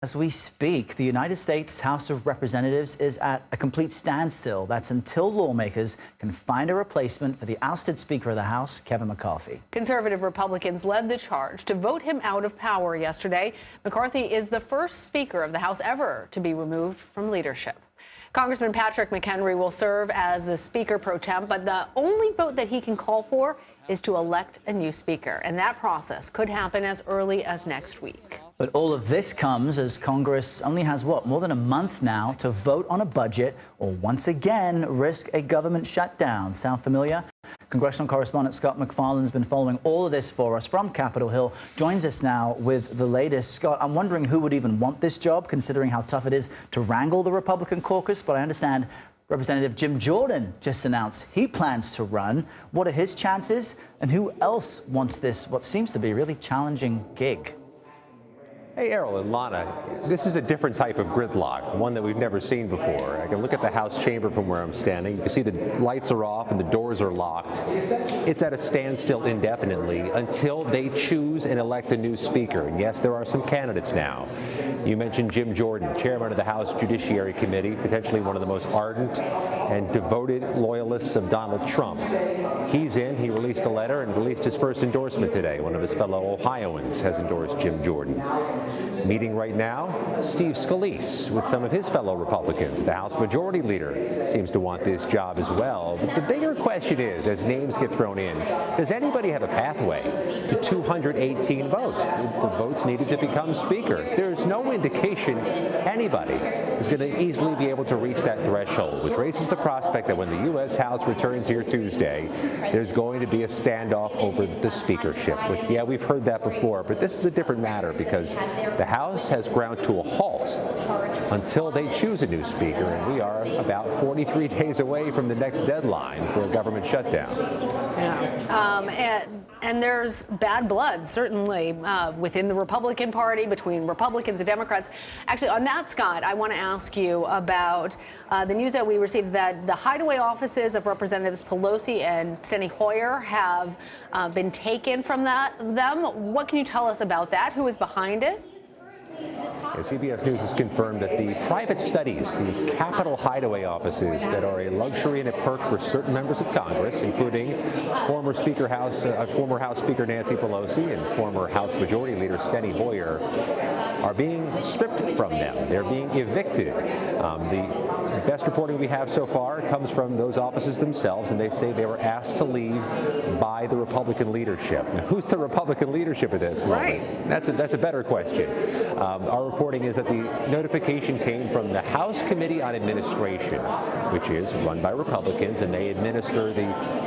As we speak, the United States House of Representatives is at a complete standstill. That's until lawmakers can find a replacement for the ousted Speaker of the House, Kevin McCarthy. Conservative Republicans led the charge to vote him out of power yesterday. McCarthy is the first Speaker of the House ever to be removed from leadership. Congressman Patrick McHenry will serve as the Speaker pro tem, but the only vote that he can call for is to elect a new Speaker, and that process could happen as early as next week. But all of this comes as Congress only has, more than a month now to vote on a budget or once again risk a government shutdown. Sound familiar? Congressional correspondent Scott MacFarlane has been following all of this for us from Capitol Hill. Joins us now with the latest. Scott, I'm wondering who would even want this job, considering how tough it is to wrangle the Republican caucus. But I understand Representative Jim Jordan just announced he plans to run. What are his chances? And who else wants this, what seems to be a really challenging gig? Hey, Errol and Lana, this is a different type of gridlock, one that we've never seen before. I can look at the House chamber from where I'm standing. You can see the lights are off and the doors are locked. It's at a standstill indefinitely until they choose and elect a new Speaker. And yes, there are some candidates now. You mentioned Jim Jordan, chairman of the House Judiciary Committee, potentially one of the most ardent and devoted loyalists of Donald Trump. He's in. He released a letter and released his first endorsement today. One of his fellow Ohioans has endorsed Jim Jordan. Meeting right now, Steve Scalise with some of his fellow Republicans. The House Majority Leader seems to want this job as well. But the bigger question is, as names get thrown in, does anybody have a pathway to 218 votes? The votes needed to become Speaker. There's no indication anybody is going to easily be able to reach that threshold, which raises the prospect that when the U.S. House returns here Tuesday, there's going to be a standoff over the speakership. Yeah, we've heard that before, but this is a different matter because the House has ground to a halt until they choose a new Speaker, and we are about 43 days away from the next deadline for a government shutdown. Yeah. And there's bad blood, certainly, within the Republican Party, between Republicans and Democrats. Actually, on that, Scott, I want to ask you about the news that we received that the hideaway offices of Representatives Pelosi and Steny Hoyer have been taken from them. What can you tell us about that? Who is behind it? CBS News has confirmed that the private studies, the Capitol hideaway offices that are a luxury and a perk for certain members of Congress, including former House Speaker Nancy Pelosi and former House Majority Leader Steny Hoyer, are being stripped from them. They're being evicted. The best reporting we have so far comes from those offices themselves, and they say they were asked to leave by the Republican leadership. Now, who's the Republican leadership at this moment? Right. That's a better question. Our reporting is that the notification came from the House Committee on Administration, which is run by Republicans, and they administer the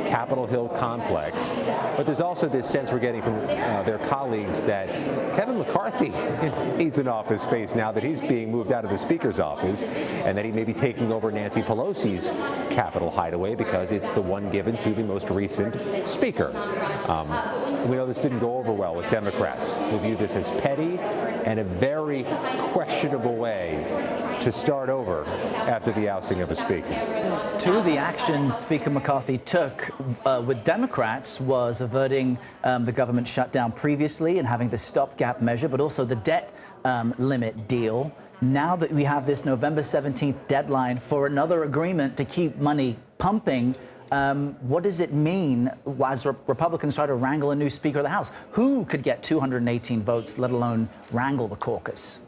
Capitol Hill complex. But there's also this sense we're getting from their colleagues that Kevin McCarthy needs an office space now that he's being moved out of the Speaker's office, and that he may be taking over Nancy Pelosi's Capitol hideaway because it's the one given to the most recent Speaker. We know this didn't go over well with Democrats, who view this as petty and a very questionable way to start over after the ousting of a Speaker. Two of the actions Speaker McCarthy took with Democrats was averting the government shutdown previously and having the stopgap measure, but also the debt limit deal. Now that we have this November 17th deadline for another agreement to keep money pumping, what does it mean as Republicans try to wrangle a new Speaker of the House? Who could get 218 votes, let alone wrangle the caucus?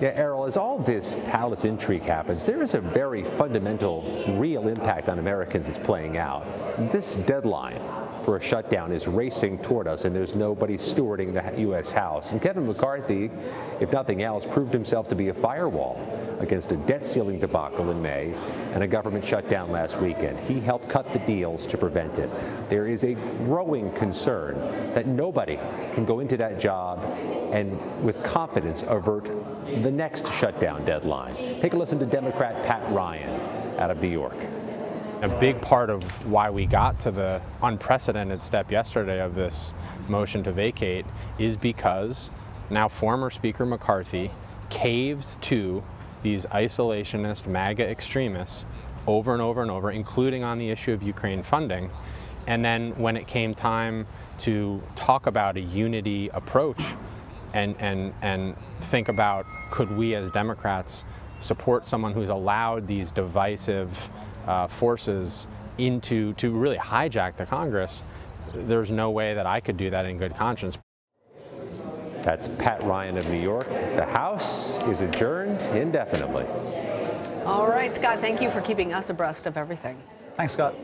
Yeah, Errol, as all this palace intrigue happens, there is a very fundamental, real impact on Americans that's playing out. This deadline for a shutdown is racing toward us, and there's nobody stewarding the U.S. House. And Kevin McCarthy, if nothing else, proved himself to be a firewall against a debt ceiling debacle in May and a government shutdown last weekend. He helped cut the deals to prevent it. There is a growing concern that nobody can go into that job and with confidence avert the next shutdown deadline. Take a listen to Democrat Pat Ryan out of New York. A big part of why we got to the unprecedented step yesterday of this motion to vacate is because now former Speaker McCarthy caved to these isolationist MAGA extremists over and over and over, including on the issue of Ukraine funding. And then when it came time to talk about a unity approach, and think about, could we as Democrats support someone who's allowed these divisive forces to really hijack the Congress? There's no way that I could do that in good conscience. That's Pat Ryan of New York. The House is adjourned indefinitely. All right, Scott, thank you for keeping us abreast of everything. Thanks, Scott.